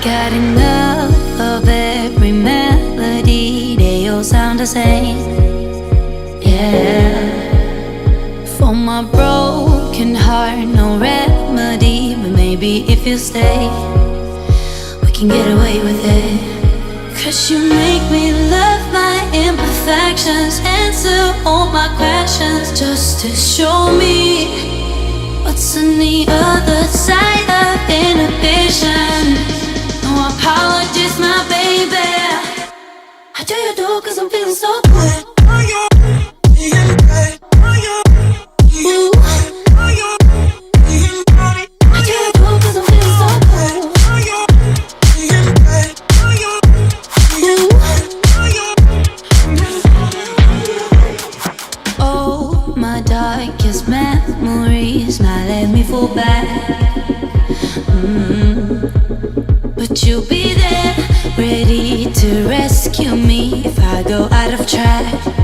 got enough of every melody. They all sound the same. Yeah. For my broken heart, no remedy. But maybe if you stay, we can get away with it. 'Cause you make me love my imperfections, answer all my questions, just to show me what's on the other side of inhibition. No apologies, my baby. How do you do? 'Cause I'm feeling so good. Darkest memories now let me fall back. But you'll be there, ready to rescue me if I go out of track.